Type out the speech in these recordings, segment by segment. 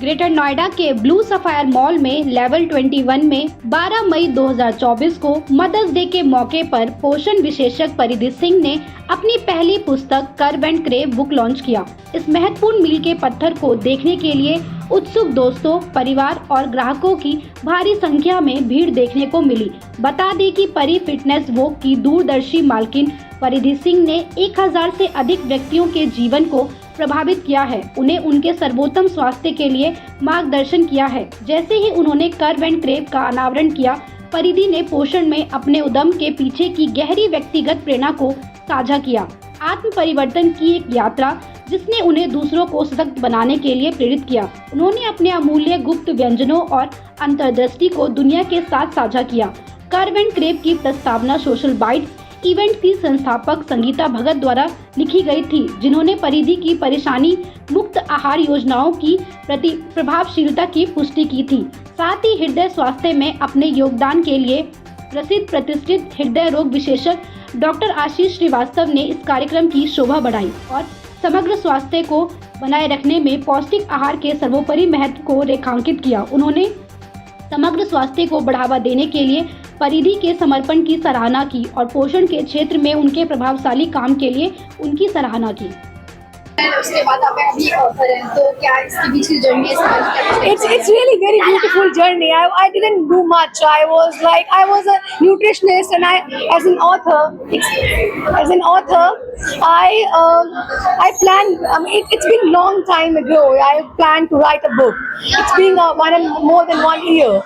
Greater Noida के blue sapphire mall में level 21 में 12 मई 2024 को मदर्स डे के मौके पर पोषण विशेषज्ञ परिधि सिंह ने अपनी पहली पुस्तक curve and crave book launch किया। इस महत्वपूर्ण मील के पत्थर को देखने के लिए उत्सुक दोस्तों, परिवार और ग्राहकों की भारी संख्या में भीड़ देखने को मिली। बता दें कि परी फिटनेस वॉक की दूरदर्शी मालकिन परिधि सिंह ने 1000 से अधिक व्यक्तियों के जीवन को प्रभावित किया है। उन्हें उनके सर्वोत्तम स्वास्थ्य के लिए मार्गदर्शन किया है। जैसे ही उन्होंने कर्व एंड क्रेव का अनावरण किया, परिधि ने पोषण में अपने उद्यम के पीछे की गहरी व्यक्तिगत प्रेरणा को साझा किया। आत्म परिवर्तन की एक यात्रा जिसने उन्हें दूसरों को सशक्त बनाने के लिए प्रेरित किया। उन्होंने अपने अमूल्य गुप्त व्यंजनों और अंतर्दृष्टि को दुनिया के साथ साझा किया। कर्व एंड क्रेव की प्रस्तावना सोशल बाइट्स इवेंट की संस्थापक संगीता भगत द्वारा लिखी गई थी, जिन्होंने परिधि की परेशानी मुक्त आहार योजनाओं की प्रति प्रभावशीलता की पुष्टि की थी। साथ ही हृदय स्वास्थ्य में अपने योगदान के लिए प्रसिद्ध प्रतिष्ठित हृदय रोग विशेषज्ञ डॉक्टर आशीष श्रीवास्तव ने इस कार्यक्रम की शोभा बढ़ाई और समग्र स्वास्थ्य को बनाए रखने में पौष्टिक आहार के सर्वोपरि महत्व को रेखांकित किया। उन्होंने समग्र स्वास्थ्य को बढ़ावा देने के लिए परिधि के समर्पण की सराहना की और पोषण के क्षेत्र में उनके प्रभावशाली काम के लिए उनकी सराहना की। उसके बाद आप अभी ऑफर हैं, तो क्या इसके बीच की journey It's really very beautiful journey. I didn't do much. I was a nutritionist, and as an author, I planned. It's been a long time ago. I planned to write a book. It's been more than 1 year.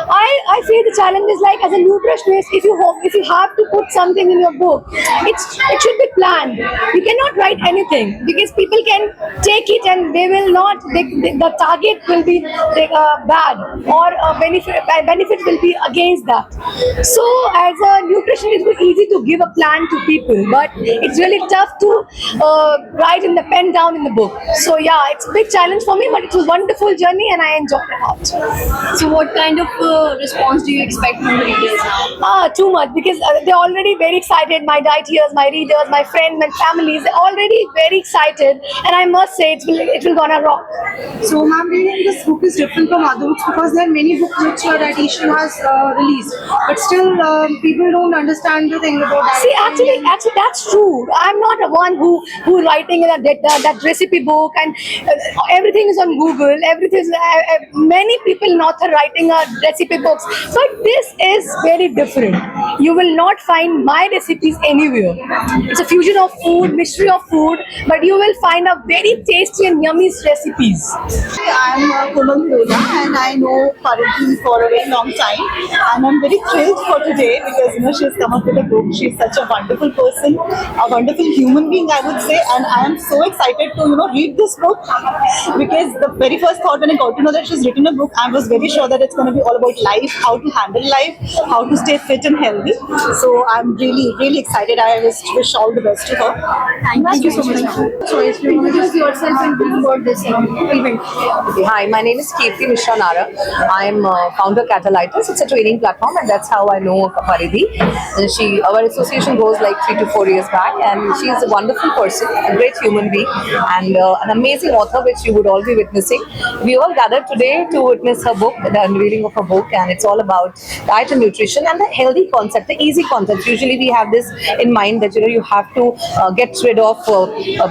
I say the challenge is like, as a nutritionist, if you have to put something in your book, it should be planned. You cannot write anything because people can take it and they will not. The target will be bad, or benefit will be against that. So as a nutritionist, it's easy to give a plan to people, but it's really tough to write in the pen down in the book. So yeah, it's a big challenge for me, but it was a wonderful journey and I enjoyed it a lot. So what kind of response do you expect from the readers now? Too much, because they're already very excited. My dieters, my readers, my friends, my families, they're already very excited, and I must say it will gonna rock. So ma'am, really this book is different from other books because there are many books which your dietitian has released, but still people don't understand the thing about that. See, actually that's true. I'm not the one who writing that recipe book, and everything is on Google. Everything is, many people not writing recipe books, but this is very different. You will not find my recipes anywhere. It's a fusion of food, mystery of food, but you will find a very tasty and yummy recipes. I'm Komal Lola, and I know Paridhi for a very long time, and I'm very thrilled for today because she's come up with a book. She's such a wonderful person, a wonderful human being, I would say, and I am so excited to read this book because the very first thought when I got to know that she's written a book, I was very sure that it's going to be all about life, how to handle life, how to stay fit and healthy. So I'm really excited. I just wish all the best to her. Thank you so much. So introduce yourself and bring about this event. Hi, my name is Kirti Mishra Nara. I am founder Catalytus. It's a training platform, and that's how I know Paridhi. Our association goes like 3 to 4 years back, and she's a wonderful person, a great human being, and an amazing author, which you would all be witnessing. We all gathered today to witness her book, the unveiling of her book, and it's all about diet and nutrition and the healthy concept, the easy concept. Usually we have this in mind that you have to get rid of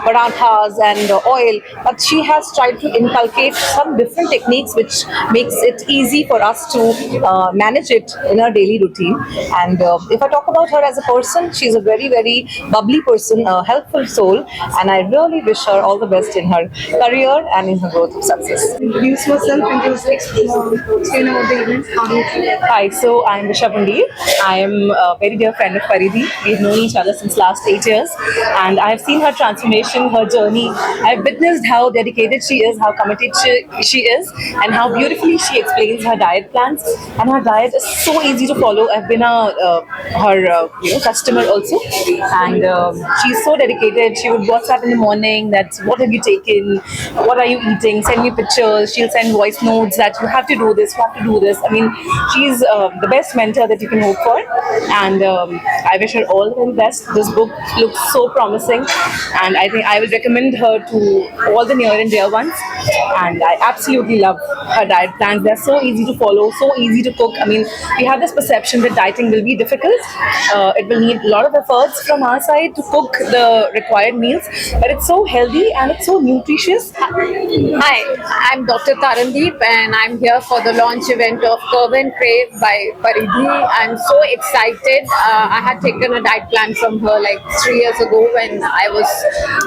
parathas and oil, but she has tried to inculcate some different techniques which makes it easy for us to manage it in our daily routine. And if I talk about her as a person, she's a very bubbly person, a helpful soul, and I really wish her all the best in her career and in her growth of success. Introduce yourself and just explain about the event. How do you feel? Hi, so I'm Visha Pandit. I am a very dear friend of Paridhi. We've known each other since last 8 years, and I've seen her transformation, her journey. I've witnessed how dedicated she is, how committed she is, and how beautifully she explains her diet plans. And her diet is so easy to follow. I've been her customer also, and she's so dedicated. She would WhatsApp in the morning that what have you taken, what are you eating, send me pictures. She'll send voice notes that you have to do this, you have to do this. I mean, she's the best mentor that you can hope for, and I wish her all the very best. This book looks so promising, and I think I will recommend her to all the near and dear ones. And I absolutely love her diet plans. They're so easy to follow, so easy to cook. I mean, we have this perception that dieting will be difficult. It will need a lot of efforts from our side to cook the required meals, but it's so healthy and it's so nutritious. Hi, I'm Dr. Tarandeep and I'm here for the launch event of Curve and Crave by Paridhi. I'm so excited. I had taken a diet plan from her like 3 years ago when I was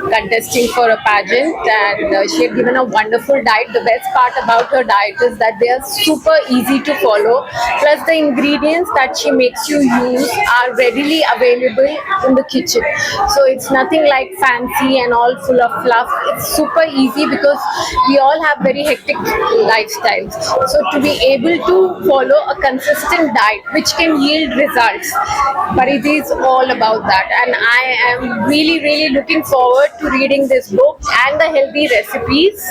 contesting for a pageant, and she had given a wonderful diet. The best part about her diet is that they are super easy to follow. Plus the ingredients that she makes you use are readily available in the kitchen. So it's nothing like fancy and all full of fluff. It's super easy because we all have very hectic lifestyles. So to be able to follow a consistent diet which can yield results, Paridhi is all about that. And I am really looking forward to reading this book and the healthy recipes.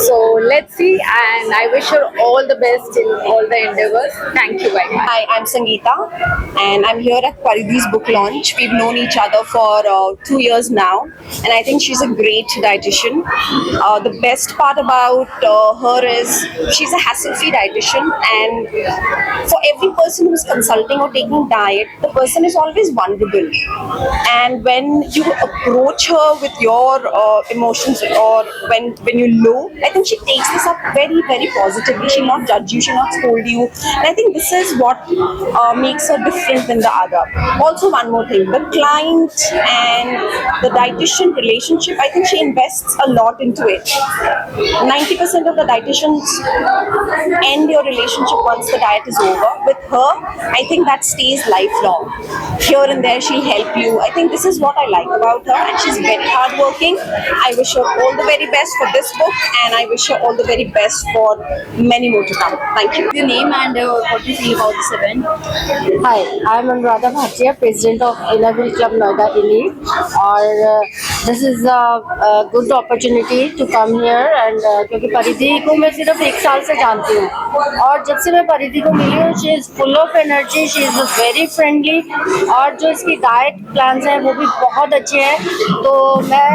So let's see, and I wish her all the best in all the endeavors. Thank you very much. Hi, I'm Sangeeta and I'm here at Paridhi's book launch. We've known each other for 2 years now, and I think she's a great dietitian. The best part about her is she's a hassle-free dietitian, and for every person who's consulting or taking diet, the person is always vulnerable. And when you approach her with your emotions, or when you're low, I think she takes this up very positively. She'll not judge you, she'll not scold you, and I think this is what makes her different than the other. Also, one more thing, the client and the dietitian relationship, I think she invests a lot into it. 90% of the dietitians end your relationship once the diet is over. With her, I think that stays lifelong. Here and there she'll help you. I think this is what I like about her, and she's very hardworking. I wish her all the very best for this book, and I wish her all the very best for many more to come. Thank you. Your name and what do you feel about this event? Hi, I'm Anuradha Bhatia, President of Innerville Club Noida Delhi, और this is a good opportunity to come here, and क्योंकि परिधि को मैं सिर्फ 1 साल से जानती हूँ, और जब से मैं परिधि को मिली हूँ, she is full of energy, she is very friendly, और जो इसकी डाइट प्लान्स हैं वो भी बहुत अच्छे हैं. तो मैं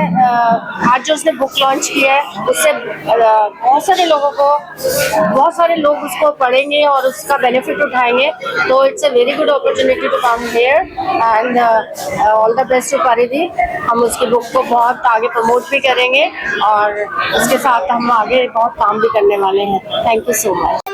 आज जो उसने बुक लॉन्च किया है उससे बहुत सारे लोग उसको पढ़ेंगे और उसका बेनिफिट उठाएंगे. तो it's a very good opportunity to come here, and all the best to Paridhi. हम उसकी बुक को बहुत आगे प्रमोट भी करेंगे और उसके साथ हम आगे बहुत काम भी करने वाले हैं. Thank you so much.